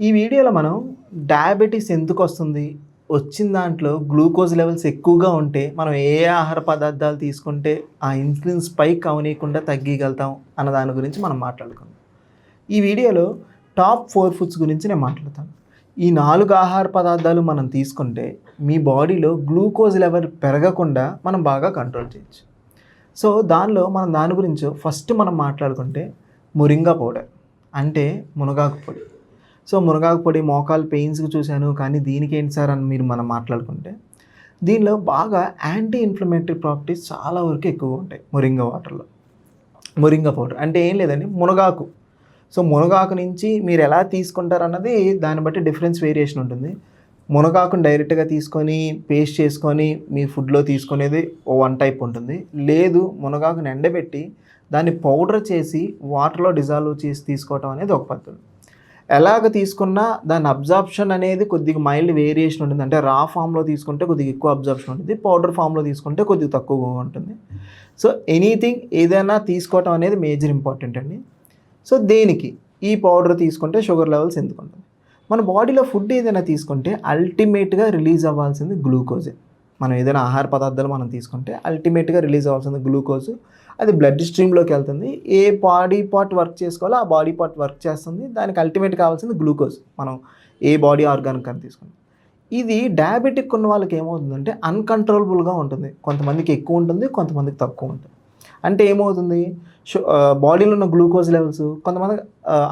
ఈ వీడియోలో మనం డయాబెటీస్ ఎందుకొస్తుంది? వచ్చిన దాంట్లో గ్లూకోజ్ లెవెల్స్ ఎక్కువగా ఉంటే మనం ఏ ఆహార పదార్థాలు తీసుకుంటే ఆ ఇన్సులిన్ స్పైక్ అవ్వనీయకుండా తగ్గీయగలుగుతాం అన్న దాని గురించి మనం మాట్లాడుకుందాం. ఈ వీడియోలో టాప్ 4 ఫుడ్స్ గురించి నేను మాట్లాడతాను. ఈ 4 ఆహార పదార్థాలు మనం తీసుకుంటే మీ బాడీలో గ్లూకోజ్ లెవెల్ పెరగకుండా మనం బాగా కంట్రోల్ చేయొచ్చు. సో మనం దాని గురించి ఫస్ట్ మనం మాట్లాడుకుంటే మొరింగా పౌడర్ అంటే మునగాకు పొడి. సో మునగాకు పొడి మోకాలు పెయిన్స్కి చూశాను, కానీ దీనికి ఏంటి సార్ అని మనం మాట్లాడుకుంటే దీనిలో బాగా యాంటీ ఇన్ఫ్లమేటరీ ప్రాపర్టీస్ చాలా వరకు ఎక్కువగా ఉంటాయి మొరింగా వాటర్లో. మొరింగా పౌడర్ అంటే ఏం లేదండి, మునగాకు. సో మునగాకు నుంచి మీరు ఎలా తీసుకుంటారన్నది దాన్ని బట్టి వేరియేషన్ ఉంటుంది. మునగాకుని డైరెక్ట్గా తీసుకొని పేస్ట్ చేసుకొని మీ ఫుడ్లో తీసుకునేది వన్ టైప్ ఉంటుంది. లేదు, మునగాకుని ఎండబెట్టి దాన్ని పౌడర్ చేసి వాటర్లో డిజాల్వ్ చేసి తీసుకోవటం అనేది ఒక పద్ధతి. ఎలాగ తీసుకున్నా దాని అబ్జార్ప్షన్ అనేది కొద్దిగా మైల్డ్ వేరియేషన్ ఉంటుంది. అంటే రా ఫామ్లో తీసుకుంటే కొద్దిగా ఎక్కువ అబ్జార్ప్షన్ ఉంటుంది, పౌడర్ ఫామ్లో తీసుకుంటే కొద్దిగా తక్కువగా ఉంటుంది. సో ఎనీథింగ్ ఏదైనా తీసుకోవటం అనేది మేజర్ ఇంపార్టెంట్ అండి. సో దేనికి ఈ పౌడర్ తీసుకుంటే షుగర్ లెవెల్స్ ఎందుకు ఉంటుంది? మన బాడీలో ఫుడ్ ఏదైనా తీసుకుంటే అల్టిమేట్గా రిలీజ్ అవ్వాల్సింది గ్లూకోజే. మనం ఏదైనా ఆహార పదార్థాలు మనం తీసుకుంటే అల్టిమేట్గా రిలీజ్ అవ్వాల్సింది గ్లూకోజ్. అది బ్లడ్ స్ట్రీమ్లోకి వెళ్తుంది. ఏ బాడీ పార్ట్ వర్క్ చేసుకోవాలో ఆ బాడీ పార్ట్ వర్క్ చేస్తుంది. దానికి అల్టిమేట్ కావాల్సింది గ్లూకోజ్. మనం ఏ బాడీ ఆర్గానిక్ అని తీసుకుంటాం. ఇది డయాబెటిక్ ఉన్న వాళ్ళకి ఏమవుతుందంటే అన్కంట్రోలబుల్గా ఉంటుంది. కొంతమందికి ఎక్కువ ఉంటుంది, కొంతమందికి తక్కువ ఉంటుంది. అంటే ఏమవుతుంది, బాడీలో ఉన్న గ్లూకోజ్ లెవెల్స్ కొంతమంది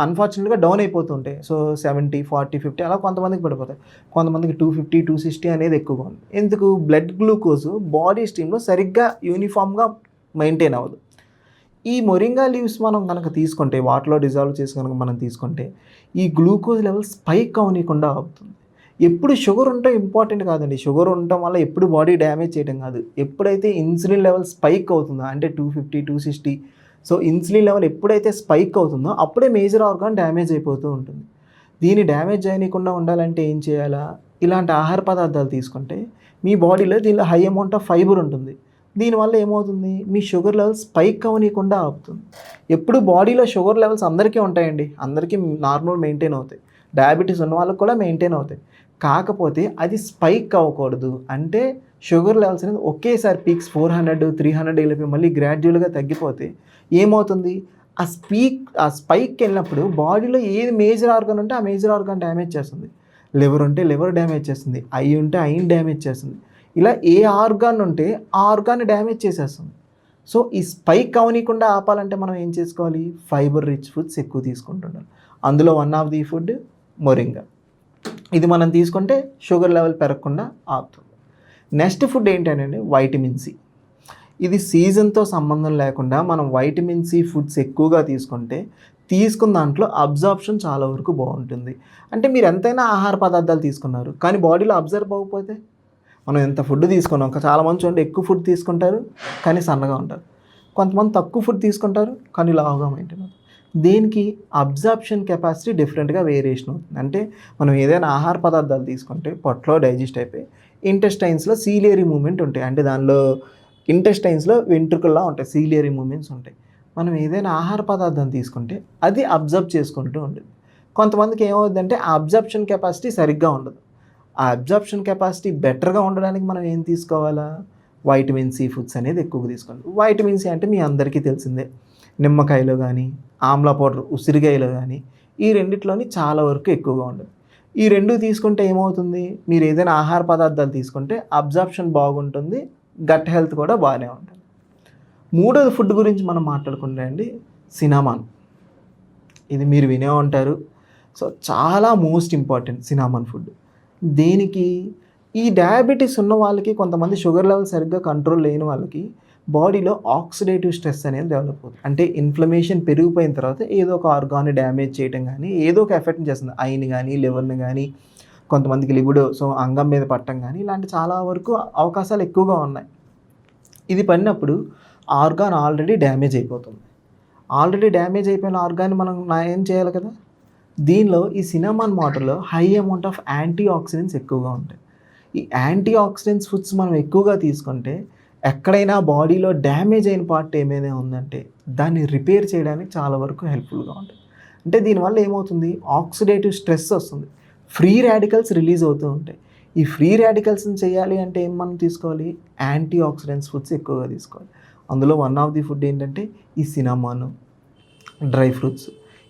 అన్ఫార్చునేట్గా డౌన్ అయిపోతుంటాయి. సో 70, 40, 50 అలా కొంతమందికి పడిపోతాయి. కొంతమందికి 250, 260 అనేది ఎక్కువగా ఉంది. ఎందుకు? బ్లడ్ గ్లూకోజ్ బాడీ స్ట్రీమ్లో సరిగ్గా యూనిఫామ్గా మెయింటైన్ అవ్వదు. ఈ మొరింగా లీవ్స్ మనం కనుక తీసుకుంటే, వాటర్లో డిజాల్వ్ చేసి కనుక మనం తీసుకుంటే ఈ గ్లూకోజ్ లెవెల్ స్పైక్ అవ్వనీయకుండా అవుతుంది. ఎప్పుడు షుగర్ ఉంటే ఇంపార్టెంట్ కాదండి. షుగర్ ఉండటం వల్ల ఎప్పుడు బాడీ డ్యామేజ్ చేయడం కాదు. ఎప్పుడైతే ఇన్సులిన్ లెవెల్ స్పైక్ అవుతుందో అంటే 250, 260, సో ఇన్సులిన్ లెవెల్ ఎప్పుడైతే స్పైక్ అవుతుందో అప్పుడే మేజర్ ఆర్గాన్ డ్యామేజ్ అయిపోతూ ఉంటుంది. దీన్ని డ్యామేజ్ చేయకుండా ఉండాలంటే ఏం చేయాలా? ఇలాంటి ఆహార పదార్థాలు తీసుకుంటే మీ బాడీలో దీనిలో హై అమౌంట్ ఆఫ్ ఫైబర్ ఉంటుంది. దీనివల్ల ఏమవుతుంది, మీ షుగర్ లెవెల్స్ స్పైక్ అవ్వనీయకుండా ఆపుతుంది. ఎప్పుడు బాడీలో షుగర్ లెవెల్స్ అందరికీ ఉంటాయండి, అందరికీ నార్మల్ మెయింటైన్ అవుతాయి. డయాబెటీస్ ఉన్న వాళ్ళకి కూడా మెయింటైన్ అవుతాయి. కాకపోతే అది స్పైక్ అవ్వకూడదు. అంటే షుగర్ లెవెల్స్ అనేది ఒకేసారి పీక్స్ 400, 300 వెళ్ళిపోయి మళ్ళీ గ్రాడ్యువల్గా తగ్గిపోతే ఏమవుతుంది, ఆ స్పైక్ వెళ్ళినప్పుడు బాడీలో ఏది మేజర్ ఆర్గాన్ ఉంటే ఆ మేజర్ ఆర్గాన్ డ్యామేజ్ చేస్తుంది. లివర్ ఉంటే లివర్ డ్యామేజ్ చేస్తుంది, ఐ ఉంటే ఐని డ్యామేజ్ చేస్తుంది. ఇలా ఏ ఆర్గాన్ ఉంటే ఆ ఆర్గాన్ని డ్యామేజ్ చేసేస్తుంది. సో ఈ స్పైక్ అవనీయకుండా ఆపాలంటే మనం ఏం చేసుకోవాలి? ఫైబర్ రిచ్ ఫుడ్స్ ఎక్కువ తీసుకుంటుండాలి. అందులో one of the food moringa. ఇది మనం తీసుకుంటే షుగర్ లెవెల్ పెరగకుండా ఆపుతుంది. నెక్స్ట్ ఫుడ్ ఏంటంటే వైటమిన్ సి. ఇది సీజన్తో సంబంధం లేకుండా మనం వైటమిన్ సి ఫుడ్స్ ఎక్కువగా తీసుకున్న దాంట్లో అబ్జార్ప్షన్ చాలా వరకు బాగుంటుంది. అంటే మీరు ఎంతైనా ఆహార పదార్థాలు తీసుకున్నారు కానీ బాడీలో అబ్జర్వ్ అవ్వకపోతే, మనం ఎంత ఫుడ్ తీసుకున్నాం, చాలామంది చూడండి ఎక్కువ ఫుడ్ తీసుకుంటారు కానీ సన్నగా ఉంటారు, కొంతమంది తక్కువ ఫుడ్ తీసుకుంటారు కానీ లావుగా మెయింటైన్ అవుతారు. దేనికి? అబ్జార్ప్షన్ కెపాసిటీ డిఫరెంట్గా వేరియేషన్ అవుతుంది. అంటే మనం ఏదైనా ఆహార పదార్థాలు తీసుకుంటే పొట్టలో డైజెస్ట్ అయిపోయి ఇంటెస్టైన్స్లో సీలియరీ మూమెంట్ ఉంటాయి. అంటే దానిలో ఇంటెస్టైన్స్లో వెంట్రుకల్లా ఉంటాయి, సీలియరీ మూమెంట్స్ ఉంటాయి. మనం ఏదైనా ఆహార పదార్థం తీసుకుంటే అది అబ్జర్వ్ చేసుకుంటూ ఉంటుంది. కొంతమందికి ఏమవుతుందంటే ఆ అబ్జర్ప్షన్ కెపాసిటీ సరిగ్గా ఉండదు. ఆ అబ్జర్ప్షన్ కెపాసిటీ బెటర్గా ఉండడానికి మనం ఏం తీసుకోవాలా? వైటమిన్ సి ఫుడ్స్ అనేది ఎక్కువగా తీసుకోండి. వైటమిన్ సి అంటే మీ అందరికీ తెలిసిందే, నిమ్మకాయలో కానీ ఆమ్లా పౌడర్ ఉసిరికాయలో కానీ ఈ రెండిట్లోని చాలా వరకు ఎక్కువగా ఉండదు. ఈ రెండు తీసుకుంటే ఏమవుతుంది, మీరు ఏదైనా ఆహార పదార్థాలు తీసుకుంటే అబ్జార్ప్షన్ బాగుంటుంది, గట్ హెల్త్ కూడా బాగానే ఉంటుంది. మూడోది ఫుడ్ గురించి మనం మాట్లాడుకుంటే అండి, సినామాన్. ఇది మీరు వినే ఉంటారు. సో చాలా మోస్ట్ ఇంపార్టెంట్ సినామాన్ ఫుడ్. దేనికి? ఈ డయాబెటీస్ ఉన్న వాళ్ళకి, కొంతమంది షుగర్ లెవెల్ సరిగ్గా కంట్రోల్ లేని వాళ్ళకి బాడీలో ఆక్సిడేటివ్ స్ట్రెస్ అనేది డెవలప్ అవుతుంది. అంటే ఇన్ఫ్లమేషన్ పెరిగిపోయిన తర్వాత ఏదో ఒక ఆర్గాన్ని డ్యామేజ్ చేయడం కానీ ఏదో ఒక ఎఫెక్ట్ చేస్తుంది, ఐని కానీ లివర్ని కానీ, కొంతమందికి లిబిడో, సో అంగం మీద పట్టడం కానీ, ఇలాంటి చాలా వరకు అవకాశాలు ఎక్కువగా ఉన్నాయి. ఇది పడినప్పుడు ఆర్గాన్ ఆల్రెడీ డ్యామేజ్ అయిపోతుంది. ఆల్రెడీ డ్యామేజ్ అయిపోయిన ఆర్గాన్ని మనం ఏం చేయాలి కదా? దీనిలో ఈ సినామాన్ వాటర్లో high amount of antioxidants ఎక్కువగా ఉంటాయి. ఈ యాంటీ ఆక్సిడెంట్స్ ఫుడ్స్ మనం ఎక్కువగా తీసుకుంటే ఎక్కడైనా బాడీలో డ్యామేజ్ అయిన పార్ట్ ఏమైనా ఉందంటే దాన్ని రిపేర్ చేయడానికి చాలా వరకు హెల్ప్ఫుల్గా ఉంటుంది. అంటే దీనివల్ల ఏమవుతుంది, ఆక్సిడేటివ్ స్ట్రెస్ వస్తుంది, ఫ్రీ రాడికల్స్ రిలీజ్ అవుతూ ఉంటాయి. ఈ ఫ్రీ రాడికల్స్ని చేయాలి అంటే ఏం మనం తీసుకోవాలి, యాంటీ ఆక్సిడెంట్స్ ఫుడ్స్ ఎక్కువగా తీసుకోవాలి. అందులో వన్ ఆఫ్ ది ఫుడ్ ఏంటంటే ఈ సినామాను, డ్రై ఫ్రూట్స్.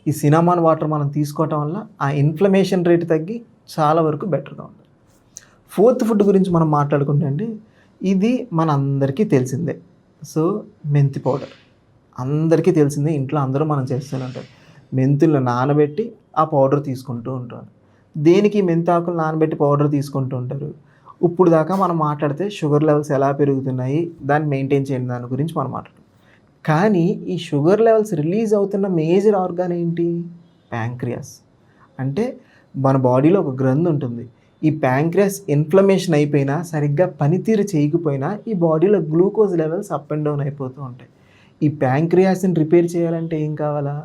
ఈ సినామాన్ వాటర్ మనం తీసుకోవటం వల్ల ఆ ఇన్ఫ్లమేషన్ రేట్ తగ్గి చాలా వరకు బెటర్గా ఉంటుంది. ఫోర్త్ ఫుడ్ గురించి మనం మాట్లాడుకుంటే అండి, ఇది మన అందరికీ తెలిసిందే. సో మెంతి పౌడర్ అందరికీ తెలిసిందే, ఇంట్లో అందరూ మనం చేస్తూనే ఉంటారు. మెంతులను నానబెట్టి ఆ పౌడర్ తీసుకుంటూ ఉంటారు. దేనికి మెంతాకులు నానబెట్టి పౌడర్ తీసుకుంటూ ఉంటారు? ఇప్పుడు దాకా మనం మాట్లాడితే షుగర్ లెవెల్స్ ఎలా పెరుగుతున్నాయి, దాన్ని మెయింటైన్ చేయండి దాని గురించి మనం మాట్లాడుతాం. కానీ ఈ షుగర్ లెవెల్స్ రిలీజ్ అవుతున్న మేజర్ ఆర్గాన్ ఏంటి, ప్యాంక్రియాస్. అంటే మన బాడీలో ఒక గ్రంథి ఉంటుంది. ఈ ప్యాంక్రియాస్ ఇన్ఫ్లమేషన్ అయిపోయినా, సరిగ్గా పనితీరు చేయకపోయినా ఈ బాడీలో glucose levels up and down అయిపోతూ ఉంటాయి. ఈ ప్యాంక్రియాస్ని రిపేర్ చేయాలంటే ఏం కావాలా,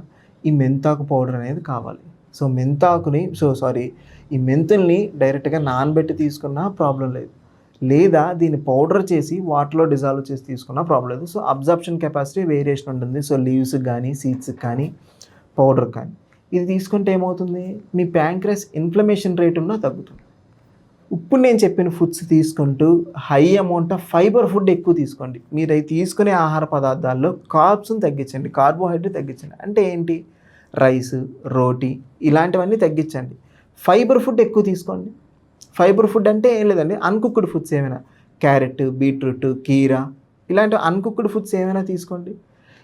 ఈ మెంతాకు పౌడర్ అనేది కావాలి. సో ఈ మెంతుల్ని డైరెక్ట్గా నానబెట్టి తీసుకున్నా ప్రాబ్లం లేదు, లేదా దీన్ని పౌడర్ చేసి వాటర్లో డిజాల్వ్ చేసి తీసుకున్నా ప్రాబ్లం లేదు. సో అబ్జార్ప్షన్ కెపాసిటీ వేరియేషన్ ఉంటుంది. సో లీవ్స్కి కానీ, సీడ్స్కి కానీ, పౌడర్ కానీ ఇది తీసుకుంటే ఏమవుతుంది, మీ ప్యాంక్రియాస్ ఇన్ఫ్లమేషన్ రేట్ ఉన్నా తగ్గుతుంది. ఇప్పుడు నేను చెప్పిన ఫుడ్స్ తీసుకుంటూ high amount of fibre food ఎక్కువ తీసుకోండి. మీరు అవి తీసుకునే ఆహార పదార్థాల్లో కార్బ్స్ని తగ్గించండి, కార్బోహైడ్రేట్ తగ్గించండి. అంటే ఏంటి, రైస్, రోటీ ఇలాంటివన్నీ తగ్గించండి. ఫైబర్ ఫుడ్ ఎక్కువ తీసుకోండి. ఫైబర్ ఫుడ్ అంటే ఏం లేదండి, అన్కుక్డ్ ఫుడ్స్ ఏమైనా, క్యారెట్, బీట్రూట్, కీరా ఇలాంటి అన్కుక్డ్ ఫుడ్స్ ఏమైనా తీసుకోండి.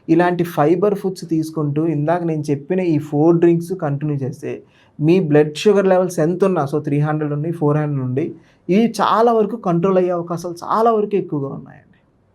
ఇలాంటి ఫైబర్ ఫుడ్స్ తీసుకుంటూ ఇందాక నేను చెప్పిన ఈ 4 డ్రింక్స్ కంటిన్యూ చేస్తే మీ బ్లడ్ షుగర్ లెవెల్స్ ఎంత ఉన్నా, సో 300 నుండి 400 నుండి ఇవి చాలా వరకు కంట్రోల్ అయ్యే అవకాశాలు చాలా వరకు ఎక్కువగా ఉన్నాయి.